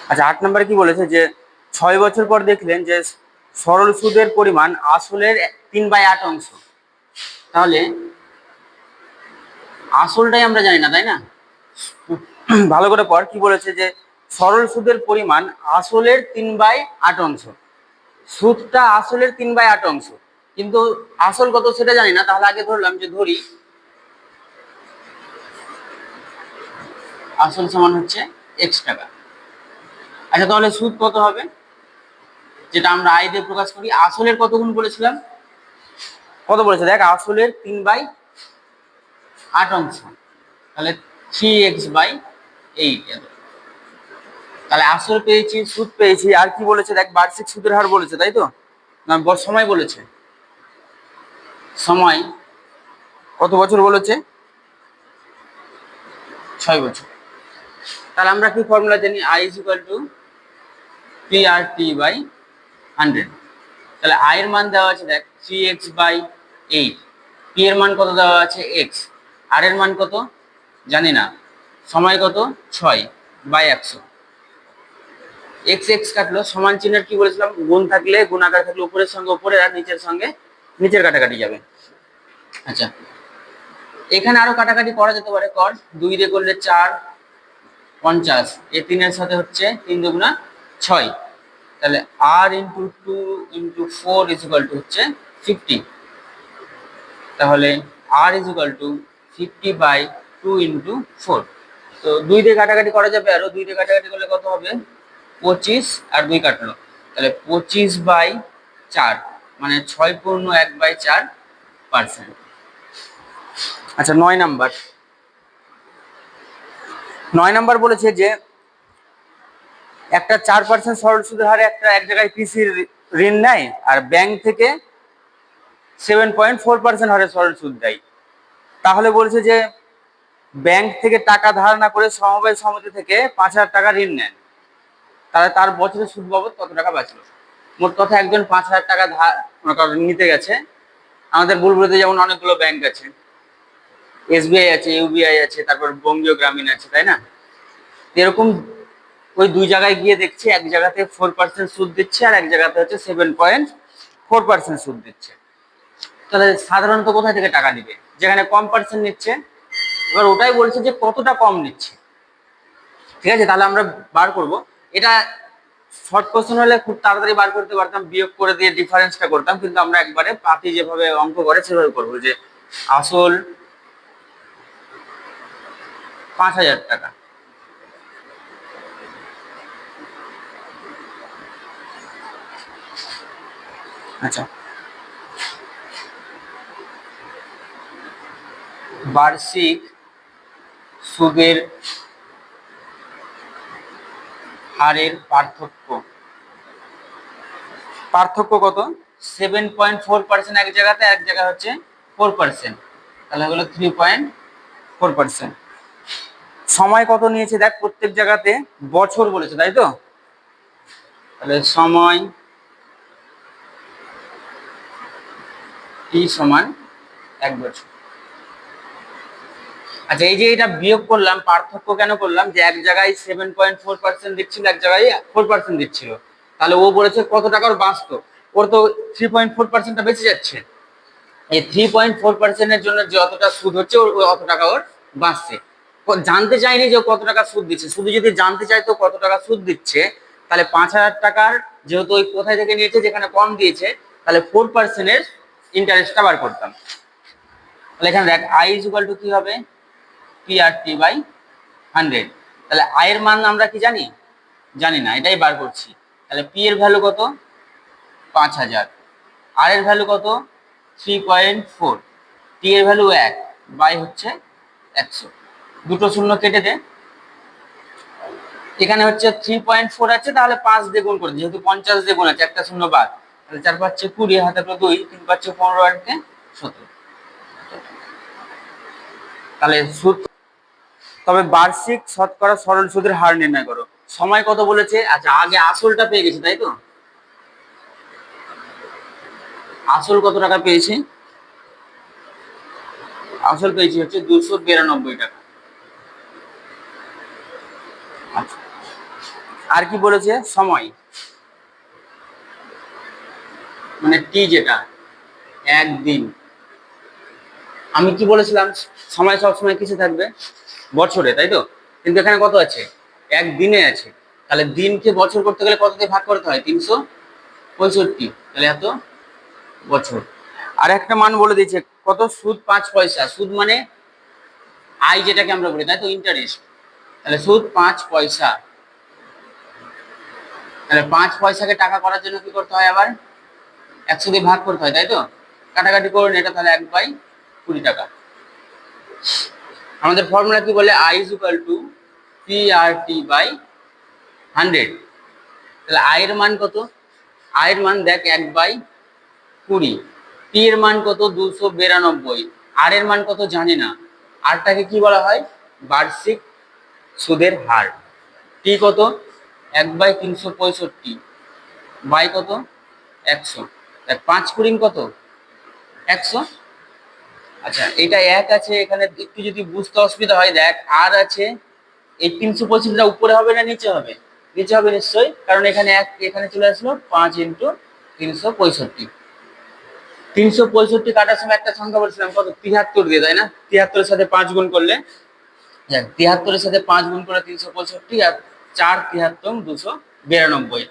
আচ্ছা 8 নম্বরে কি বলেছে যে 6 বছর পর দেখলেন যে সরল সুদের পরিমাণ আসলের 3/8 অংশ। তাহলে আসলটাই আমরা জানি না, তাই না? ভালো করে পড়, কি বলেছে যে সরল সুদের পরিমাণ আসলের 3/8 অংশ। সুদটা আসলের 3/8 অংশ, কিন্তু আসল কত সেটা জানি না। তাহলে আগে ধরলাম যে ধরি আসল সমান হচ্ছে x টাকা। আচ্ছা তাহলে সুদ কত হবে, যেটা আমরা আয় দিয়ে প্রকাশ করি? আসলের কত গুণ বলেছিলাম? কত বলেছে দেখ, আসলের 3/8 অংশ, তাহলে 3x/8। তাহলে আসল পেয়েছি, সুদ পেয়েছি, আর কি বলেছে দেখ, বার্ষিক সুদের হার বলেছে, তাই তো? না সময় বলেছে। সময় কত বছর বলেছে? 6 বছর। তাহলে আমরা কি ফর্মুলা জানি? I = PRT/100। তাহলে I এর মান দেওয়া আছে দেখ 3x/8, P এর মান কত দেওয়া আছে? x, আর এর মান কত জানি না, সময় কত? 6/100। x x কাটলো, সমান চিহ্নের কি বলেছিলাম? গুণ থাকলে গুণাকার থাকলে উপরের সঙ্গে উপরে আর নিচের সঙ্গে নিচের কাটাকাটি যাবে। আচ্ছা এখানে আরো কাটাকাটি করা যেতে পারে, কর। 2 দিয়ে করলে 4, 50, এই 3 এর সাথে হচ্ছে 3 দুগুণা 6, তাহলে r × 2 × 4 হচ্ছে 50। তাহলে r = 50/2 × 4। তো 2 দিয়ে কাটাকাটি করা যাবে, আরো 2 দিয়ে কাটাকাটি করলে কত হবে? 25, আর 2 কাটলো, তাহলে 25/4, মানে 6.1/4%। আচ্ছা 9 নাম্বার বলেছে যে একটা 4% সরল সুদের হারে একটা এক জায়গায় কৃষি ঋণ নেয়, আর ব্যাংক থেকে 7.4% হারে সরল সুদ দেয়। তাহলে বলছে যে ব্যাংক থেকে টাকা ধার না করে সমবায় সমিতি থেকে 5,000 টাকা ঋণ নেন, তাহলে তার বছরে সুদ বাবদ কত টাকা বাঁচলো? মোট কথা একজন 5,000 টাকা ধার নিতে গেছে। আমাদের বুলবুলিতে যেমন অনেকগুলো ব্যাংক আছে, SBI আছে, UBI আছে, তারপর বঙ্গীয় গ্রামীণ আছে, তাই না? এরকম ওই 2 জায়গায় গিয়ে দেখছি, এক জায়গাতে 4% সুদ দিচ্ছে আর এক জায়গাতে হচ্ছে 7.4% সুদ দিচ্ছে। তাহলে সাধারণত কোথায় থেকে টাকা দিবে? যেখানে কম পার্সেন্ট নিচ্ছে। এবার ওটাই বলছে যে কতটা কম নিচ্ছে। ঠিক আছে, তাহলে আমরা বার করব। এটা শর্ট কোশ্চেন হলে খুব তাড়াতাড়ি বার করতে পারতাম, বিয়োগ করে দিয়ে ডিফারেন্সটা করতাম, কিন্তু আমরা একবারে পাতি যেভাবে অঙ্ক করে সেভাবে করবো, যে আসল 5,000 টাকা, আচ্ছা বার্ষিক সুদের হারের পার্থক্য কত? 7.4% এক জায়গাতে, এক জায়গায় হচ্ছে 4%, তাহলে হলো 3.4%। সময় কত নিয়েছে দেখ, প্রত্যেক জায়গাতে বছর বলেছে, তাই তো? তাহলে সময় t = 1 বছর। আচ্ছা এই যে এটা বিয়োগ করলাম, পার্থক্য কেন করলাম? যে এক জায়গায় 7.4% দিচ্ছিল, এক জায়গায় 4% দিচ্ছিল, তাহলে ও বলেছে কত টাকার বাঁচতো, ওর তো 3.4%টা বেঁচে যাচ্ছে। এই 3.4% এর জন্য যে অতটা সুদ হচ্ছে, ওর অত টাকা ওর বাঁচছে। জানতে চাইনি যে কত টাকা সুদ দিচ্ছে, শুধু যদি জানতে চাইতো কত টাকা সুদ দিচ্ছে, তাহলে 5,000 টাকার, যেহেতু ওই কোথায় থেকে নিয়েছে যেখানে কম দিয়েছে, তাহলে 4%-এর ইন্টারেস্টটা বার করতাম। তাহলে এখানে দেখ I = কি হবে? PRT/100। তাহলে I এর মান আমরা কি জানি? জানি না, এটাই বার করছি। তাহলে P এর ভ্যালু কত? 5,000, R এর ভ্যালু কত? 3.4, T এর ভ্যালু 1, বাই হচ্ছে 100, দুটো শূন্য কেটে দে। এখানে হচ্ছে 3.4 আছে, তাহলে 5 দিয়ে গুণ করে, যেহেতু 50 দিয়ে গুণ আছে, একটা শূন্য বাদ, তাহলে 4 × 5 = 20, হাতে 2, 3 × 5 = 15, আর 17। তাহলে সুদ, তবে বার্ষিক শতকরা সরল সুদের হার নির্ণয় করো। সময় কত বলেছে? আচ্ছা আগে আসলটা পেয়ে গেছি, তাই তো? আসল কত টাকা পেয়েছি? আসল পেয়েছি হচ্ছে 292 টাকা। আচ্ছা আর কি বলেছে, সময় মানে টি যেটা, একদিন। আমি কি বলেছিলাম, সময় সবসময় কিছু থাকবে বছরে, তাই তো? কিন্তু এখানে কত আছে, একদিনে আছে। তাহলে দিনকে বছর করতে গেলে কত দিয়ে ভাগ করতে হয়, 365, তাহলে এত বছর। আর একটা মান বলে দিয়েছে কত, সুদ 5 পয়সা। সুদ মানে আই যেটাকে আমরা বলি, তাই তো, ইন্টারেস্ট। তাহলে সুদ 5 পয়সা। তাহলে 5 পয়সাকে টাকা করার জন্য কি করতে হয়, আবার 100 দিয়ে ভাগ করতে হয়, তাই তো? কাটাকাটি করুন এটা, তাহলে 1/20 টাকা। আমাদের ফর্মুলা কি বলে, I is equal two PRT/100। তাহলে আই এর মান কত, আই এর মান দেখ 1/20। টি এর মান কত, 292। আর এর মান কত জানি না। আরটাকে কি বলা হয়, বার্ষিক সুদের হার। টি কত, 1/365, বাই কত, 100। 5 কত, 100। আচ্ছা, এটা এক আছে এখানে, একটু যদি বুঝতে অসুবিধা হয়, দেখ আর আছে, এই 365টা উপরে হবে না নিচে হবে, নিচে হবে নিশ্চয়ই, কারণ এখানে এক, এখানে চলে আসলো 5 × 365। 365 কাটার সময় একটা সংখ্যা বলছিলাম কত, 73 দিয়ে, তাই না? 73-এর সাথে 5 গুণ করলে, 73-এর সাথে 5 গুণ করে 365, আর 4 × 73 292।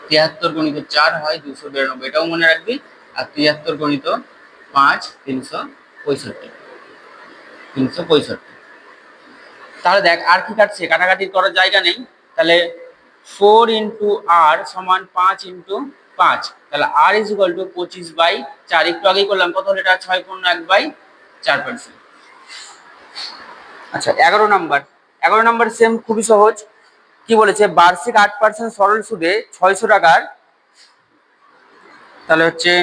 73 × 4 হয় 292, এটাও মনে রাখবি। আর 73 × 5 365, 365। তাহলে দেখ আর কি কাটছে, কাটাকাটি করার জায়গা নেই। তাহলে 4 × r সমান 5 × 5। তাহলে r ইজ ইকুয়াল টু 25/4। একটু আগেই করলাম, কত হলো এটা, 6 × 1/4%। আচ্ছা, 11 নাম্বার সেম, খুবই সহজ। কি বলেছে, বার্ষিক 8% সরল সুদে 600 টাকার, তাহলে হচ্ছে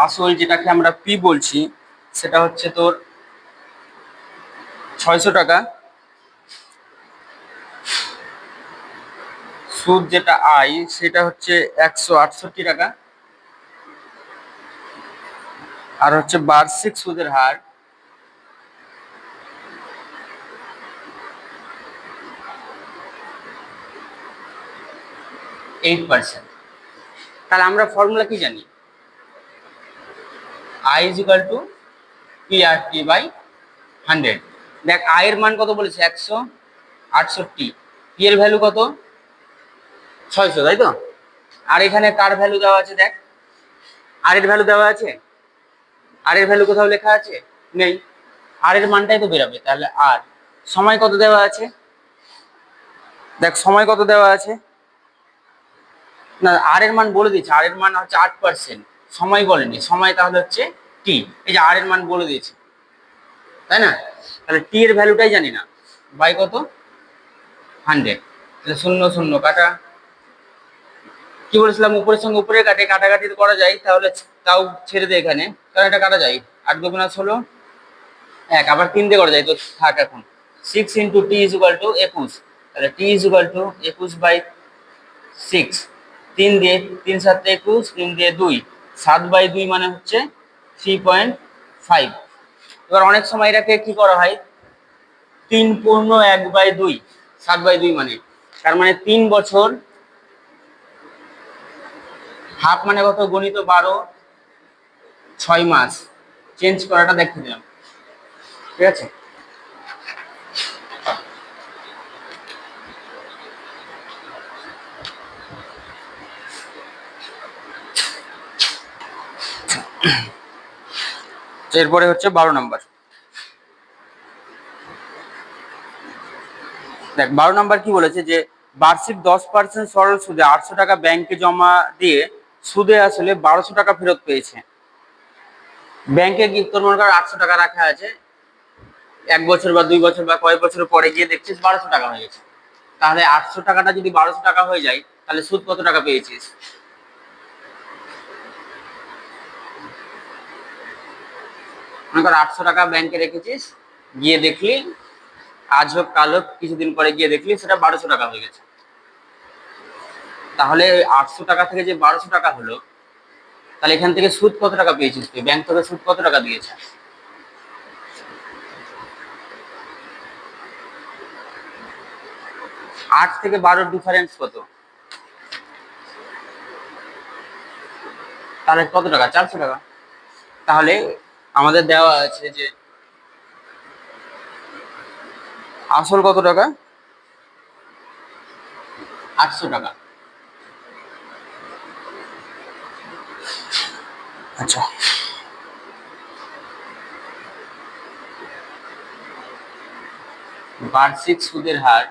আসল যেটাকে আমরা পি বলছি, সেটা হচ্ছে তোর 600 টাকা। সুদ যেটা আই, সেটা হচ্ছে 168 টাকা। আর হচ্ছে বার্ষিক সুদের হার 8%। তাহলে আমরা ফর্মুলা কি জানি, I is equal two PRT/100। দেখ আই এর মান কত বলেছে, 168। পি এর ভ্যালু কত, 600, তাই তো? আর এখানে কার ভ্যালু দেওয়া আছে, দেখ আর এর ভ্যালু দেওয়া আছে, আর এর ভ্যালু কোথাও লেখা আছে, নেই। আর এর মানটাই তো বেরোবে। তাহলে আর সময় কত দেওয়া আছে, দেখ সময় কত দেওয়া আছে, না আর এর মান বলে দিয়েছে, আর এর মান হচ্ছে 8%, সময় বলেনি, সময় তাহলে হচ্ছে টি। এই যে আর এর মান বলে দিয়েছে, তাই না? তাহলে টি এর ভ্যালুটাই জানি না, বাই কত, 100। তাহলে 0 0 কাটা। কি বলেছিলাম, উপরের সঙ্গে উপরে কাটে, কাটাকাটি করা যায়, তাহলে তাও ছেড়ে দে এখানে, কারণ এটা কাটা যায়। 8 × 2 = 16, এক আবার 3 দিয়ে করা যায়, তো থাক এখন। 6 × t = 21। তাহলে t = 21/6। 3 দিয়ে 3 7 21, 3 দিয়ে 2, 7/2 মানে হচ্ছে 3.5। এবার অনেক সময় এটাকে কি করা হয়, 3 পূর্ণ 1/2, 7/2 মানে, তার মানে 3 বছর, হাফ মানে কত, গণিত 12, 6 মাস। চেঞ্জ করাটা দেখে দিলাম, ঠিক আছে? এরপরে হচ্ছে 12 নাম্বার। দেখ 12 নাম্বার কি বলেছে, যে বার্ষিক 10% সরল সুদে 800 টাকা ব্যাংকে জমা দিয়ে সুদে আসলে 1200 টাকা ফেরত পেয়েছে। ব্যাংকে কি তোর মনে কর 800 টাকা রাখা আছে, 1 বছর বা 2 বছর বা কয়েক বছর পরে গিয়ে দেখছিস 1200 টাকা হয়ে গেছে। তাহলে 800 টাকাটা যদি 1200 টাকা হয়ে যায়, তাহলে সুদ কত টাকা পেয়েছিস? মনে কর 800 টাকা ব্যাংকে রেখেছিস, গিয়ে দেখলি আজ হোক কাল হোক কিছুদিন পরে গিয়ে দেখলি সেটা 1200 টাকা হয়ে গেছে। তাহলে 800 টাকা থেকে যে 1200 টাকা হলো, তাহলে এখান থেকে সুদ কত টাকা পেয়েছিস তুই, ব্যাংক থেকে সুদ কত টাকা দিয়েছে? 8 থেকে 12 ডিফারেন্স কত? তাহলে কত টাকা? 400 টাকা। তাহলে আমাদের দেওয়া আছে যে আসল কত টাকা? 800 টাকা। আচ্ছা, বার্ষিক সুদের হার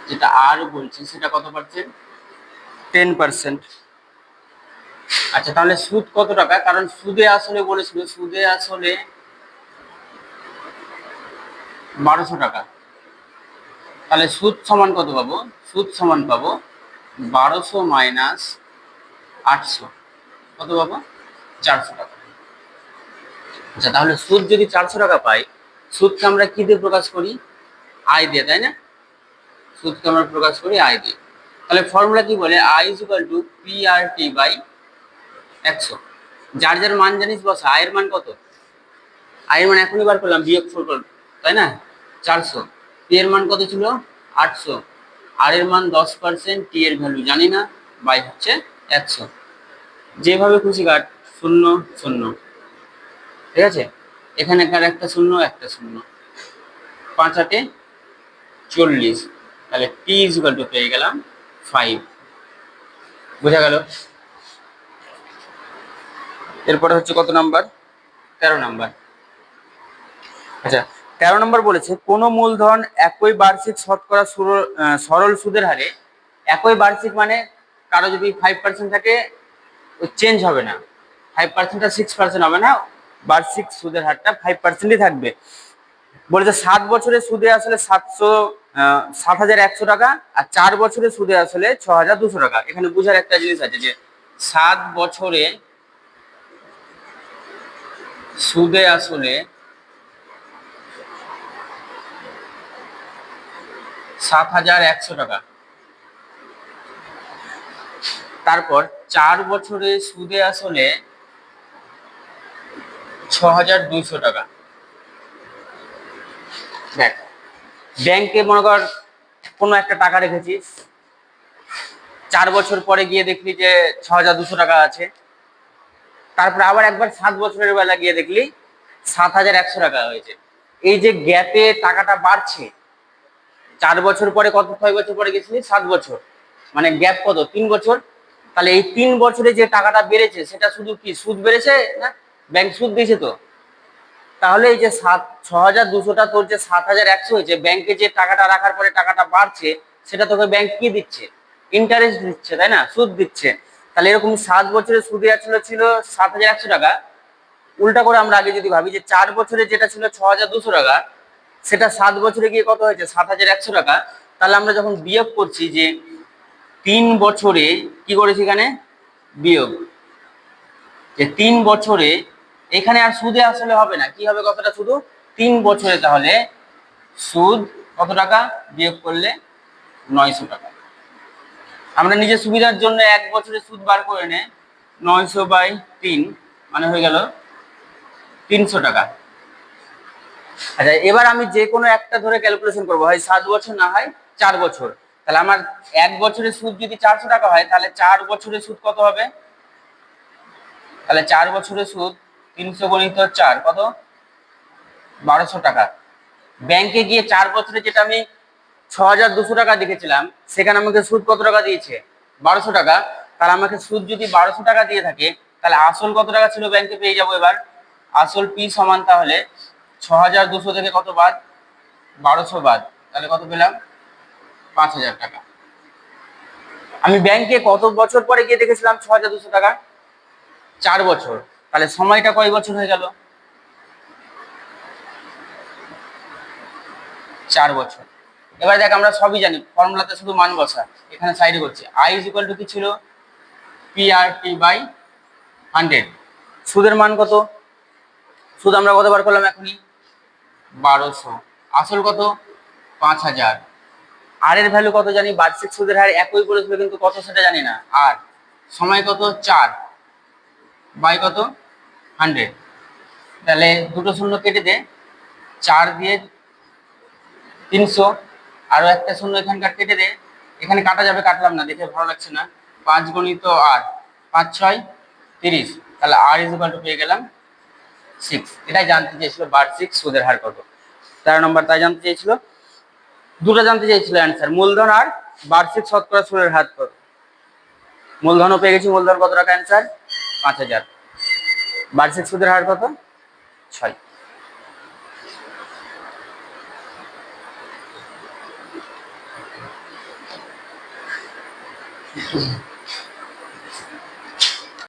যেটা আর বলছি সেটা কত পার্সেন্ট? 10%। আচ্ছা, তাহলে সুদ কত টাকা? কারণ সুদে আসলে বলেছিল, সুদে আসলে 1200 টাকা। তাহলে সুদ সমান কত পাবো? সুদ সমান পাবো 1200 মাইনাস 800, কত পাবো? 400 টাকা। আচ্ছা, তাহলে সুদ যদি 400 টাকা পাই, সুদকে আমরা কি দিয়ে প্রকাশ করি? আয় দিয়ে, তাই না? সুদকে আমরা প্রকাশ করি আয় দিয়ে। তাহলে ফর্মুলা কি বলে? I is equal to P R T by 100। যার যার মান জানিস বস। আয়ের মান কত? আয়ের মান এখনই বার করলাম, বিয়োগ করলাম, তাই না? 400। পি এর মান কত ছিল? 800। আর এর মান 10%, টি এর ভ্যালু জানি না, বাই হচ্ছে 100। যেভাবে খুশি কাট, 0 0। ঠিক আছে, এখানেকার একটা শূন্য, একটা শূন্য, 5 8 40। তাহলে টি ইজ ইকুয়াল টু পেয়ে গেলাম 5। বোঝা গেল? এরপরে হচ্ছে কত নাম্বার? 13 নাম্বার। আচ্ছা, 13 নম্বর বলেছে কোন মূলধন একই বার্ষিক শতকরা সরল সুদের হারে, একই বার্ষিক মানে কারো যদি 5% থাকে চেঞ্জ হবে না, 5% আর 6% হবে না, বার্ষিক সুদের হারটা 5%ই থাকবে। বলেছে 7 বছরে সুদে আসলে 7,100 টাকা, আর 4 বছরে সুদে আসলে 6,200 টাকা। এখানে বুঝার একটা জিনিস আছে যে 7 বছরে সুদে আসলে 7,100 টাকা, তারপর 4 বছরে সুদে আসলে 6,200 টাকা। দেখ, ব্যাংকে মনে কর কোনো একটা টাকা রেখেছিস, 4 বছর পরে গিয়ে দেখলি যে 6,200 টাকা আছে, তারপরে আবার একবার 7 বছরের বেলা গিয়ে দেখলি 7,100 টাকা হয়েছে। এই যে গ্যাপে টাকাটা বাড়ছে, 4 বছর পরে কত, 6 বছর পরে গেছিলি 7 বছর, মানে গ্যাপ কত? 3 বছর। তাহলে এই 3 বছরে যে টাকাটা বেড়েছে সেটা শুধু কি সুদ বেড়েছে না ব্যাংক সুদ দিয়েছে? তো তাহলে এই যে 6,200টা তোর যে 7,100 হয়েছে, ব্যাংকে যে টাকাটা রাখার পরে টাকাটা বাড়ছে, সেটা তোকে ব্যাংক কি দিচ্ছে? ইন্টারেস্ট দিচ্ছে, তাই না? সুদ দিচ্ছে। তাহলে এরকম 7 বছরের সুদে ছিল 7,100 টাকা। উল্টা করে আমরা আগে যদি ভাবি যে 4 বছরে যেটা ছিল 6,200 টাকা, সেটা 7 বছরে গিয়ে কত হয়েছে? 7,100 টাকা। তাহলে আমরা যখন বিয়োগ করছি যে 3 বছরে কি করেছি এখানে? বিয়োগ। যে 3 বছরে এখানে আর সুদে আসলে হবে না, কি হবে কতটা? শুধু 3 বছরে তাহলে সুদ কত টাকা বিয়োগ করলে? 900 টাকা। আমরা নিজের সুবিধার জন্য 1 বছরের সুদ বার করে নে, 900/3 মানে হয়ে গেল 300 টাকা। আচ্ছা, এবার আমি যে কোনো একটা ধরে ক্যালকুলেশন করবো, হয় 7 বছর না হয় 4 বছর। তাহলে আমার 1 বছরের সুদ যদি 400 টাকা হয়, তাহলে 4 বছরের সুদ কত হবে? তাহলে 4 বছরের সুদ 300 গুণিত 4 কত? 1200 টাকা। ব্যাংকে গিয়ে 4 বছরে যেটা আমি 6,200 টাকা দেখেছিলাম, সেখানে আমাকে সুদ কত টাকা দিয়েছে? 1200 টাকা। তাহলে আমাকে সুদ যদি 1200 টাকা দিয়ে থাকে, তাহলে আসল কত টাকা ছিল ব্যাংকে পেয়ে যাবো এবার। আসল পি সমান তাহলে 6,200 থেকে কত বাদ? 1200 বাদ, তাহলে কত পেলাম? 5,000 টাকা। আমি ব্যাংকে কত বছর পরে গিয়ে দেখেছিলাম 6,200 টাকা? 4 বছর। তাহলে সময়টা কয় বছর হয়ে গেল? 4 বছর। এবার দেখ, আমরা সবই জানি, ফর্মুলাতে শুধু মান বসা, এখানে সাইডে করছি। আই ইজ ইকুয়াল টু কি ছিল? P R T by 100। সুদের মান কত? সুদ আমরা কতবার করলাম এখনই? 1200। আসল কত? 5,000। আর এর ভ্যালু কত জানি? বার্ষিক সুদের হার একই করেছিল, কিন্তু কত সেটা জানি না। আর সময় কত? 4 বাই কত? 100। তাহলে দুটো শূন্য কেটে দে, 4 দিয়ে 300, আরো একটা শূন্য এখানকার কেটে দে, এখানে কাটা যাবে, কাটলাম না, দেখে ভালো লাগছে না। 5 গুণিত আর 5 6 30, তাহলে আর ইজ ইকুয়াল টু পেয়ে গেলাম 6। এটাই জানতে চেয়েছিল বার্ষিক সুদের হার কত। 13 নম্বর তাই জানতে চেয়েছিল, দুটো জানতে চেয়েছিল অ্যান্সার, মূলধন আর বার্ষিক শতকরা সুদের হার কত। মূলধনও পেয়ে গেছি, মূলধন কত টাকা, অ্যান্সার 5000। বার্ষিক সুদের হার কত, 6।